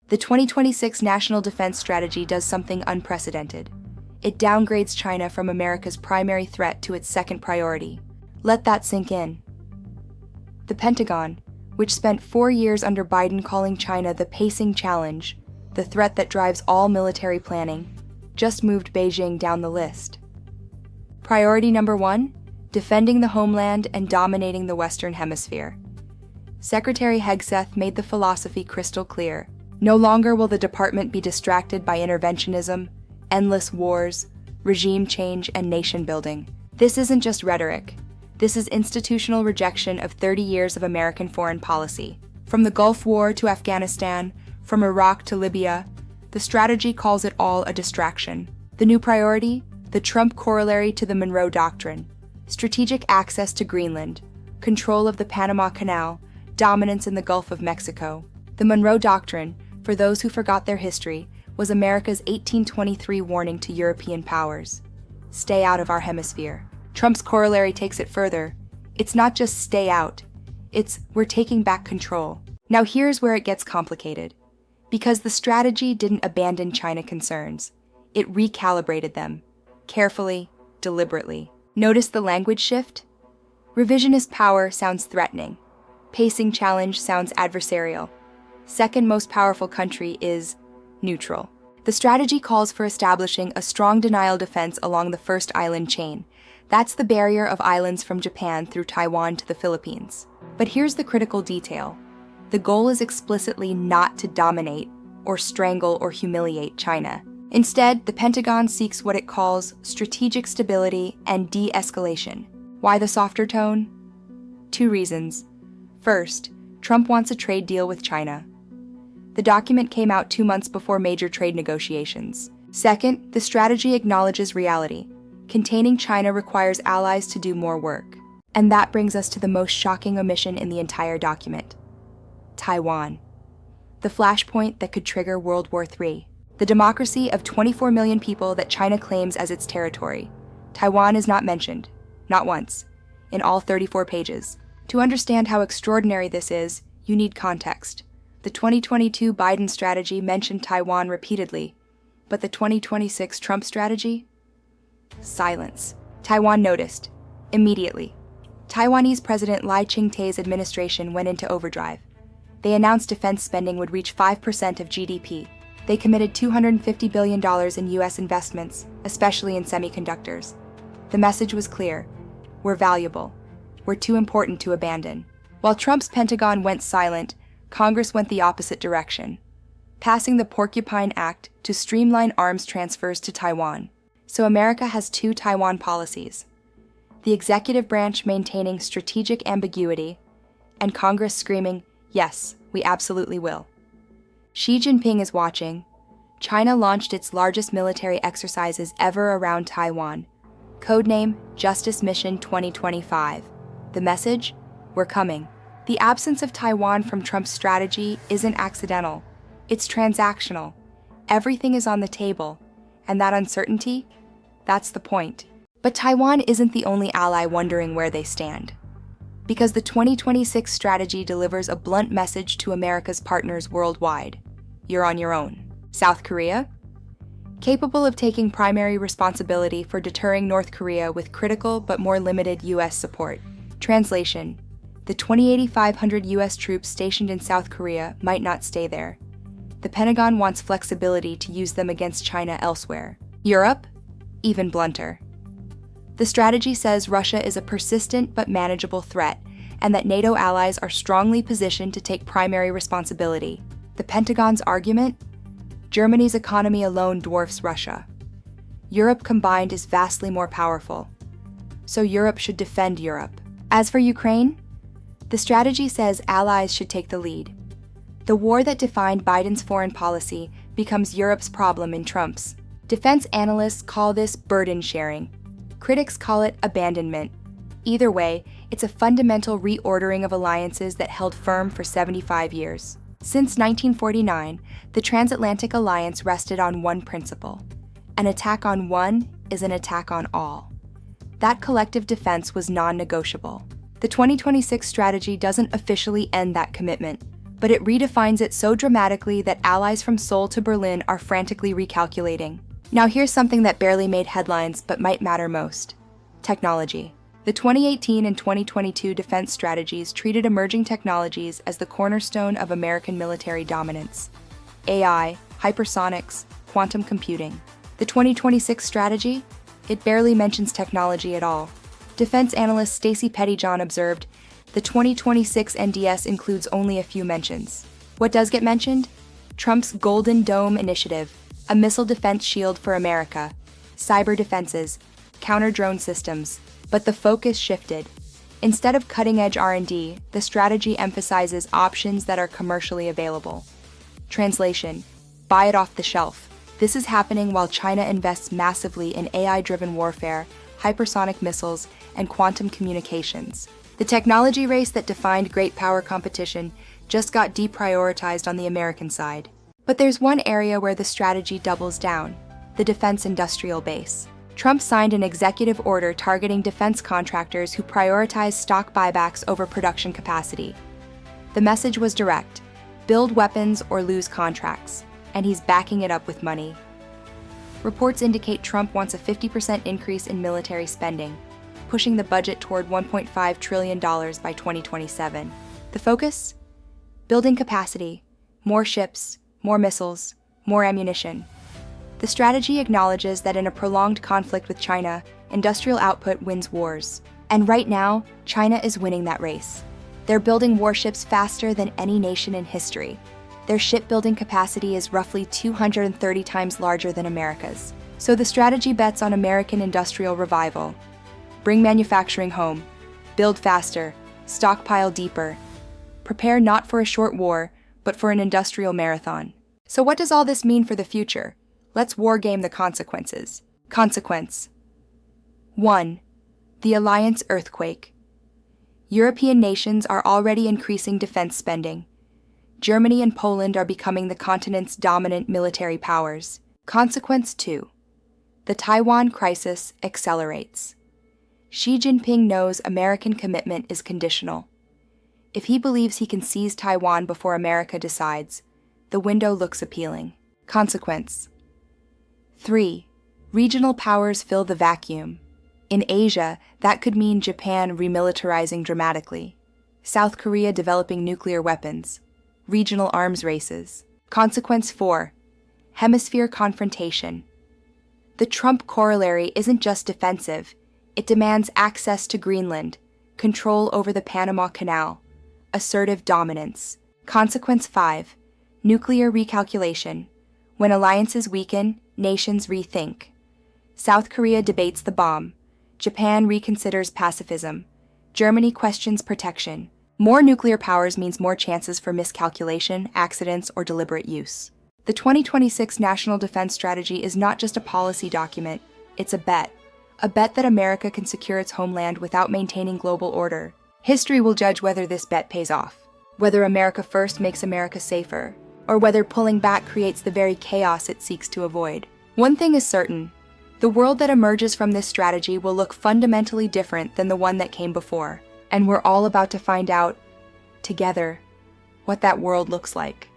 The 2026 National Defense Strategy does something unprecedented. It downgrades China from America's primary threat to its second priority. Let that sink in. The Pentagon, which spent 4 years under Biden calling China the pacing challenge, the threat that drives all military planning, just moved Beijing down the list. Priority number 1, defending the homeland and dominating the Western Hemisphere. Secretary Hegseth made the philosophy crystal clear. No longer will the department be distracted by interventionism, endless wars, regime change, and nation building. This isn't just rhetoric. This is institutional rejection of 30 years of American foreign policy. From the Gulf War to Afghanistan, from Iraq to Libya, the strategy calls it all a distraction. The new priority? The Trump corollary to the Monroe Doctrine. Strategic access to Greenland, control of the Panama Canal, dominance in the Gulf of Mexico. The Monroe Doctrine, for those who forgot their history, was America's 1823 warning to European powers. Stay out of our hemisphere. Trump's corollary takes it further. It's not just stay out. It's we're taking back control. Now here's where it gets complicated. Because the strategy didn't abandon China concerns. It recalibrated them. Carefully, deliberately. Notice the language shift? Revisionist power sounds threatening. Pacing challenge sounds adversarial. Second most powerful country is neutral. The strategy calls for establishing a strong denial defense along the first island chain. That's the barrier of islands from Japan through Taiwan to the Philippines. But here's the critical detail. The goal is explicitly not to dominate or strangle or humiliate China. Instead, the Pentagon seeks what it calls strategic stability and de-escalation. Why the softer tone? 2 reasons. First, Trump wants a trade deal with China. The document came out 2 months before major trade negotiations. Second, the strategy acknowledges reality. Containing China requires allies to do more work. And that brings us to the most shocking omission in the entire document. Taiwan. The flashpoint that could trigger World War III. The democracy of 24 million people that China claims as its territory. Taiwan is not mentioned, not once, in all 34 pages. To understand how extraordinary this is, you need context. The 2022 Biden strategy mentioned Taiwan repeatedly, but the 2026 Trump strategy? Silence. Taiwan noticed. Immediately. Taiwanese President Lai Ching-te's administration went into overdrive. They announced defense spending would reach 5% of GDP. They committed $250 billion in U.S. investments, especially in semiconductors. The message was clear. We're valuable. We're too important to abandon. While Trump's Pentagon went silent, Congress went the opposite direction, passing the Porcupine Act to streamline arms transfers to Taiwan. So America has 2 Taiwan policies. The executive branch maintaining strategic ambiguity, and Congress screaming, yes, we absolutely will. Xi Jinping is watching. China launched its largest military exercises ever around Taiwan. Codename Justice Mission 2025. The message? We're coming. The absence of Taiwan from Trump's strategy isn't accidental. It's transactional. Everything is on the table. And that uncertainty? That's the point. But Taiwan isn't the only ally wondering where they stand. Because the 2026 strategy delivers a blunt message to America's partners worldwide. You're on your own. South Korea? Capable of taking primary responsibility for deterring North Korea with critical but more limited U.S. support. Translation: the 2,500 U.S. troops stationed in South Korea might not stay there. The Pentagon wants flexibility to use them against China elsewhere. Europe? Even blunter. The strategy says Russia is a persistent but manageable threat, and that NATO allies are strongly positioned to take primary responsibility. The Pentagon's argument? Germany's economy alone dwarfs Russia. Europe combined is vastly more powerful. So Europe should defend Europe. As for Ukraine? The strategy says allies should take the lead. The war that defined Biden's foreign policy becomes Europe's problem in Trump's. Defense analysts call this burden sharing. Critics call it abandonment. Either way, it's a fundamental reordering of alliances that held firm for 75 years. Since 1949, the Transatlantic alliance rested on one principle. An attack on one is an attack on all. That collective defense was non-negotiable. The 2026 strategy doesn't officially end that commitment, but it redefines it so dramatically that allies from Seoul to Berlin are frantically recalculating. Now here's something that barely made headlines but might matter most. Technology. The 2018 and 2022 defense strategies treated emerging technologies as the cornerstone of American military dominance. AI, hypersonics, quantum computing. The 2026 strategy? It barely mentions technology at all. Defense analyst Stacy Pettyjohn observed, the 2026 NDS includes only a few mentions. What does get mentioned? Trump's Golden Dome initiative, a missile defense shield for America, cyber defenses, counter-drone systems, but the focus shifted. Instead of cutting-edge R&D, the strategy emphasizes options that are commercially available. Translation: buy it off the shelf. This is happening while China invests massively in AI-driven warfare, hypersonic missiles, and quantum communications. The technology race that defined great power competition just got deprioritized on the American side. But there's one area where the strategy doubles down: the defense industrial base. Trump signed an executive order targeting defense contractors who prioritize stock buybacks over production capacity. The message was direct: build weapons or lose contracts, and he's backing it up with money. Reports indicate Trump wants a 50% increase in military spending, pushing the budget toward $1.5 trillion by 2027. The focus? Building capacity, more ships, more missiles, more ammunition. The strategy acknowledges that in a prolonged conflict with China, industrial output wins wars. And right now, China is winning that race. They're building warships faster than any nation in history. Their shipbuilding capacity is roughly 230 times larger than America's. So the strategy bets on American industrial revival. Bring manufacturing home, build faster, stockpile deeper. Prepare not for a short war, but for an industrial marathon. So what does all this mean for the future? Let's wargame the consequences. Consequence 1. The alliance earthquake. European nations are already increasing defense spending. Germany and Poland are becoming the continent's dominant military powers. Consequence 2. The Taiwan crisis accelerates. Xi Jinping knows American commitment is conditional. If he believes he can seize Taiwan before America decides, the window looks appealing. Consequence 3. Regional powers fill the vacuum. In Asia, that could mean Japan remilitarizing dramatically, South Korea developing nuclear weapons, regional arms races. Consequence 4. Hemisphere confrontation. The Trump corollary isn't just defensive, it demands access to Greenland, control over the Panama Canal, assertive dominance. Consequence 5. Nuclear recalculation. When alliances weaken, nations rethink. South Korea debates the bomb. Japan reconsiders pacifism. Germany questions protection. More nuclear powers means more chances for miscalculation, accidents, or deliberate use. The 2026 National Defense Strategy is not just a policy document, it's a bet. A bet that America can secure its homeland without maintaining global order. History will judge whether this bet pays off. Whether America first makes America safer, or whether pulling back creates the very chaos it seeks to avoid. One thing is certain: the world that emerges from this strategy will look fundamentally different than the one that came before. And we're all about to find out, together, what that world looks like.